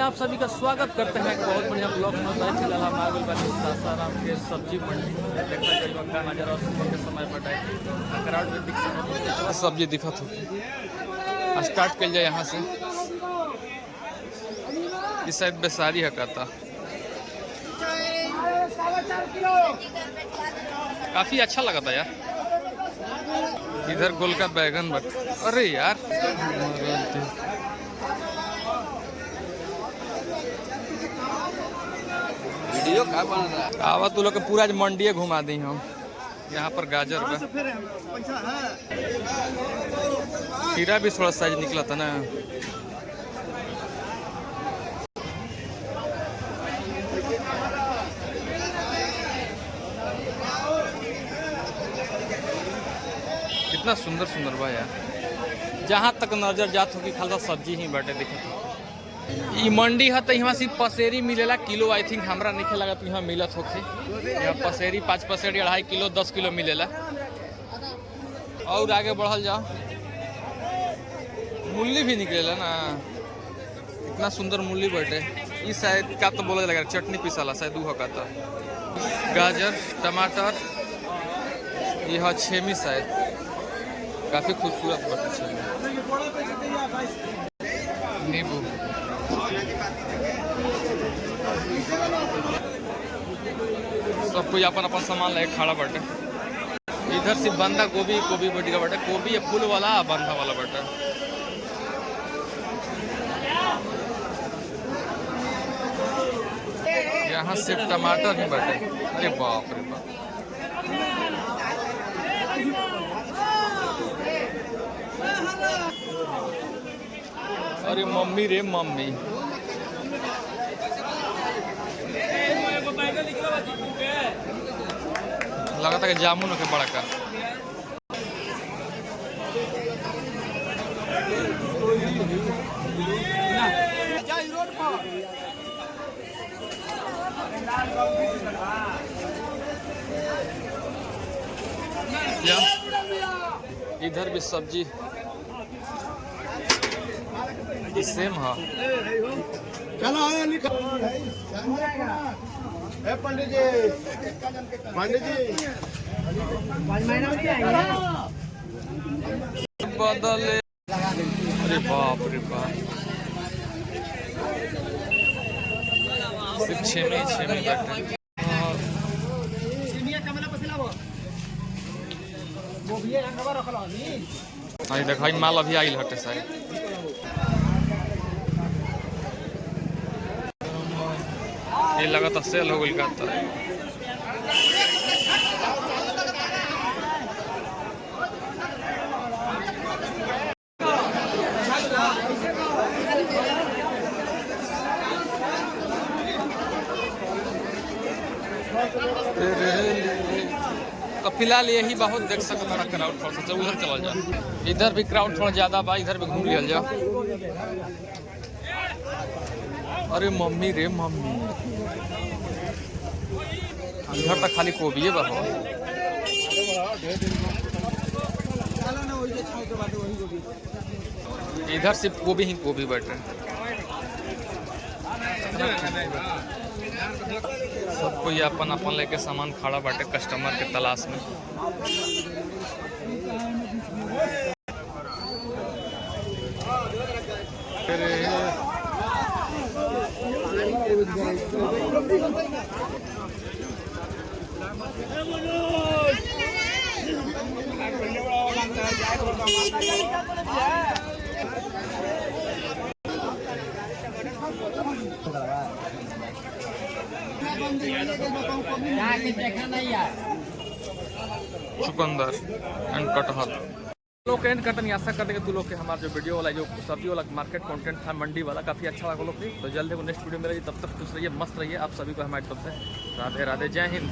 आप सभी का स्वागत करते हैं। बहुत बढ़िया ब्लॉग में होता है। फिलहाल हम आगे बानी सासाराम के सब्जी मंडी देखा जाए का नजर और सुबह के समय पर क्राउड में दिख सकता सब्जी दिखत हो। स्टार्ट कर जाए यहाँ से। इस साइड बेसारी है कहता काफी अच्छा लगा था यार। इधर गोल का बैगन बट अरे यार वीडियो का बन रहा है। आवा तू लोग के पूरा मंडी घुमा दी हम। यहाँ पर गाजर का खीरा भी थोड़ा साइज निकला था ना। कितना सुंदर सुंदर बा यार। जहाँ तक नजर जात होगी खाली सब्जी ही बाटे दिखत। ई मंडी है तो यहाँ सिर्फ पसेरी मिलेला किलो। आई थिंक हमरा नहीं लगा तो यहाँ मिलत होके। यहाँ पसेरी 5 पसेरी 2.5 किलो 10 किलो मिलेला। और आगे बढ़ल जाओ मूली भी निकलेला ना। इतना सुंदर मूली बटे। इस शायद का तो बोला लगा चटनी पिसाला शायद वो का तो। गाजर टमाटर यह छेमी शायद काफी खूबसूरत बटे छेमी। नींबू सब कोई अपन अपन सामान लेके खड़ा बटे। इधर से बंदा गोभी बटी का बटे। गोभी फूल वाला बंधा वाला बटे। यहाँ सिर्फ टमाटर ही बटे। अरे बाप रे बाप। अरे मम्मी रे मम्मी। लगा था कि जामुन के बड़ा का। इधर भी सब्जी सेम है। पंडित जी बदले। अरे बाप रे बाप। सिर्फ छेमी बैठे। देखा माल अभी आई हटे शायद। ये लगा था सेल हो गई का। तो फिलहाल यही बहुत देख सकते हैं क्राउड थोड़ा सा उधर चला जाए। इधर भी क्राउड थोड़ा ज्यादा बा। इधर भी घूम लिया जाओ। अरे मम्मी रे मम्मी। इधर तक खाली गोभी है बा। इधर सिर्फ गोभी ही गोभी बैठे। सब कोई अपन अपन लेके सामान खड़ा बाटे कस्टमर के तलाश में। चुकंदर एंड कटहल लोग के एंड करते आशा करते हैं कि तू लोग के हमारा जो वीडियो वाला जो सब्जी वाला मार्केट कंटेंट था मंडी वाला काफ़ी अच्छा लगा लोग। तो जल्दी नेक्स्ट वीडियो में रहिए। तब तक खुश रहिए मस्त रहिए। आप सभी को हमारी तरफ से राधे राधे। जय हिंद।